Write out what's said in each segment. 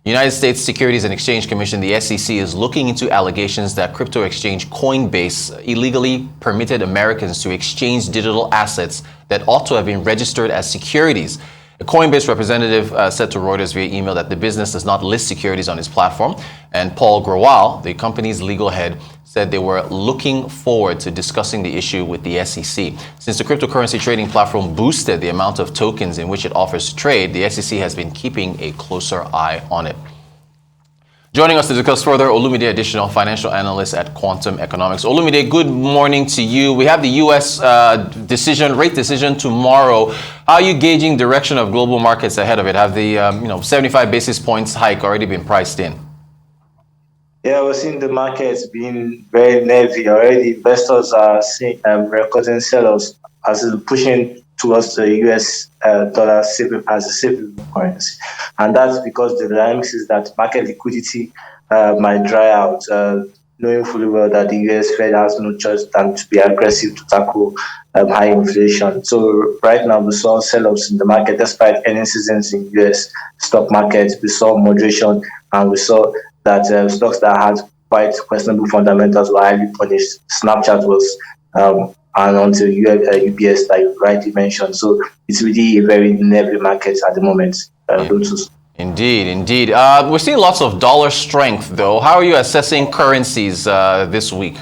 United States Securities and Exchange Commission, the SEC, is looking into allegations that crypto exchange Coinbase illegally permitted Americans to exchange digital assets that ought to have been registered as securities. A Coinbase representative said to Reuters via email that the business does not list securities on its platform. And Paul Grewal, the company's legal head, said they were looking forward to discussing the issue with the SEC. Since the cryptocurrency trading platform boosted the amount of tokens in which it offers to trade, the SEC has been keeping a closer eye on it. Joining us to discuss further, Olumide Adesina, financial analyst at Quantum Economics. Olumide, good morning to you. We have the U.S. rate decision tomorrow. How are you gauging direction of global markets ahead of it? Have the 75 basis points hike already been priced in? Yeah, we're seeing the markets being very nervy already. Investors are seeing recording sell-offs as it's pushing towards the US dollar as a safe currency. And that's because the dynamics is that market liquidity might dry out, knowing fully well that the US Fed has no choice than to be aggressive to tackle high inflation. So right now we saw sell-offs in the market despite earnings seasons in US stock markets. We saw moderation, and we saw that stocks that had quite questionable fundamentals were highly punished. Snapchat was and until UBS, like you rightly mentioned. So it's really a very nervy market at the moment. Indeed. We're seeing lots of dollar strength, though. How are you assessing currencies this week?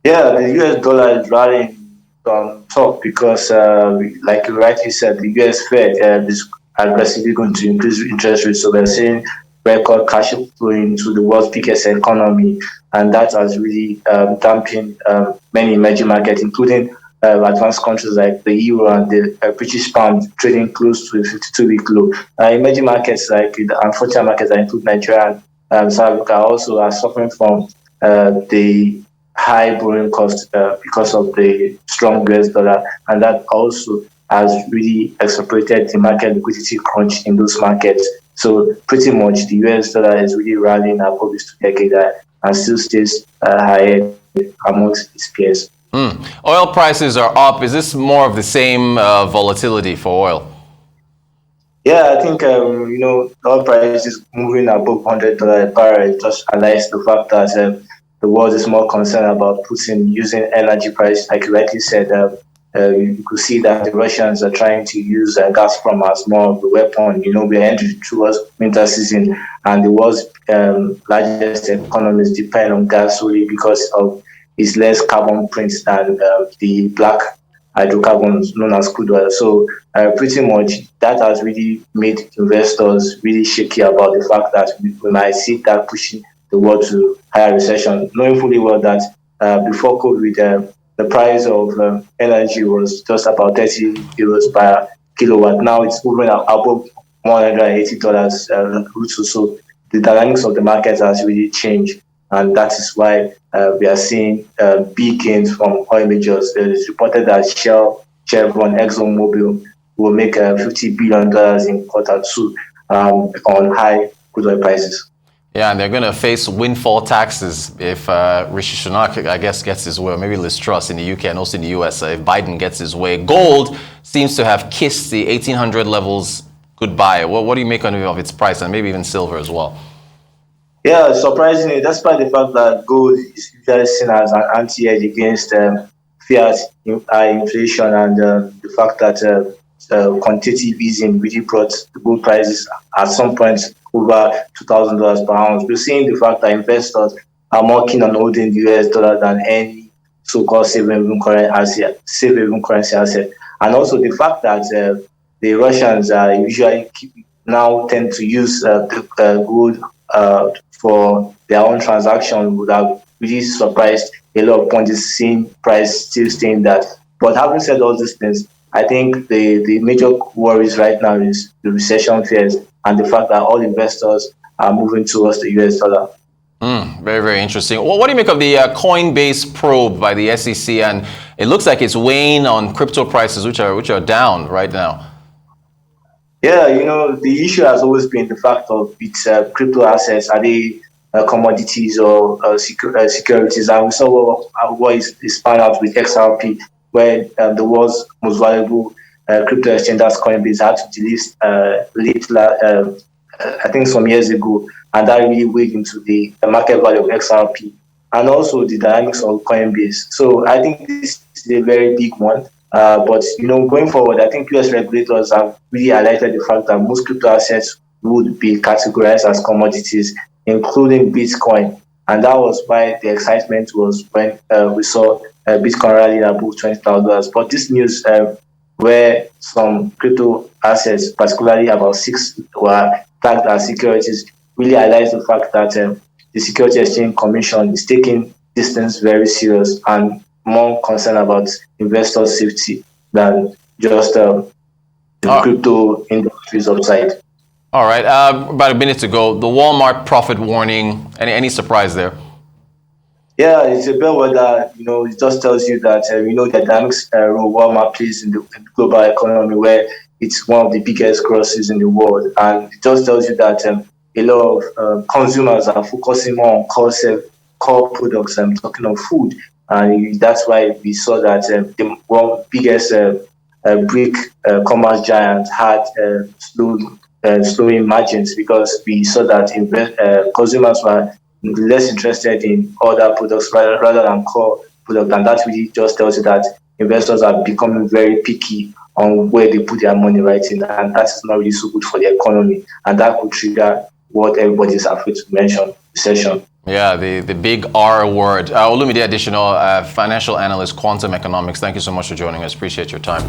Yeah, the US dollar is rallying on top because, like you rightly said, the US Fed is aggressively going to increase interest rates. So we're seeing record cash flow into the world's biggest economy, and that has really dampened many emerging markets, including advanced countries like the euro and the British pound trading close to a 52-week low. Emerging markets like the unfortunate markets that include Nigeria and South Africa also are suffering from the high borrowing cost because of the strong US dollar, and that also has really exacerbated the market liquidity crunch in those markets. So pretty much the US dollar is really rallying above its 2-decade high and still stays higher amongst its peers. Oil prices are up. Is this more of the same volatility for oil? Yeah, I think, oil prices moving above $100 a barrel. It just highlights the fact that the world is more concerned about Putin using energy price. Like you rightly said, you could see that the Russians are trying to use Gazprom as more of a weapon. We're entering towards winter season, and the world's largest economies depend on gas solely because of its less carbon print than the black hydrocarbons known as crude oil. So pretty much that has really made investors really shaky about the fact that we might see that pushing the world to higher recession, knowing fully well that before COVID, the price of energy was just about 30 euros per kilowatt. Now it's moving above $180. So the dynamics of the market has really changed, and that is why we are seeing big gains from oil majors. It is reported that Shell, Chevron, ExxonMobil will make $50 billion in Q2 on high crude oil prices. Yeah, and they're going to face windfall taxes if Rishi Sunak, I guess, gets his way, or maybe Liz Truss in the UK and also in the US, if Biden gets his way. Gold seems to have kissed the 1800 levels goodbye. What do you make of its price, and maybe even silver as well? Yeah, surprisingly, despite the fact that gold is usually seen as an anti-hedge against fiat inflation, and the fact that quantitative easing really brought the gold prices at some point over $2,000 per ounce. We're seeing the fact that investors are more keen on holding the US dollar than any so-called safe haven currency asset. And also the fact that the Russians usually now tend to use gold for their own transaction would have really surprised a lot of points, seeing price still staying that. But having said all these things, I think the major worries right now is the recession fears and the fact that all investors are moving towards the US dollar. Very, very interesting. Well, what do you make of the Coinbase Probe by the SEC? And it looks like it's weighing on crypto prices, which are down right now. Yeah, the issue has always been the fact of its crypto assets. Are they commodities or securities? And we saw what is found out with XRP, where the world's most valuable crypto exchange, that's Coinbase, had to delist late I think some years ago, and that really weighed into the market value of XRP and also the dynamics of Coinbase. So I think this is a very big one. But going forward, I think US regulators have really highlighted the fact that most crypto assets would be categorized as commodities, including Bitcoin. And that was why the excitement was when we saw Bitcoin rally above $20,000. But this news, where some crypto assets, particularly about 6, were tagged as securities, really highlights the fact that the Security Exchange Commission is taking these things very serious and more concerned about investor safety than just the crypto industry's upside. All right, about a minute to go. The Walmart profit warning. Any surprise there? Yeah, it's a bellwether. It just tells you that the dynamics role Walmart plays in the global economy, where it's one of the biggest grocers in the world, and it just tells you that a lot of consumers are focusing more on core products. I'm talking of food, and that's why we saw that the one biggest brick commerce giant had slowing margins, because we saw that consumers were less interested in other products rather than core product, and that really just tells you that investors are becoming very picky on where they put their money right in, and that is not really so good for the economy, and that could trigger what everybody is afraid to mention: recession. Yeah, the big R word. Olumide Adesina, financial analyst, quantum economics. Thank you so much for joining us. Appreciate your time.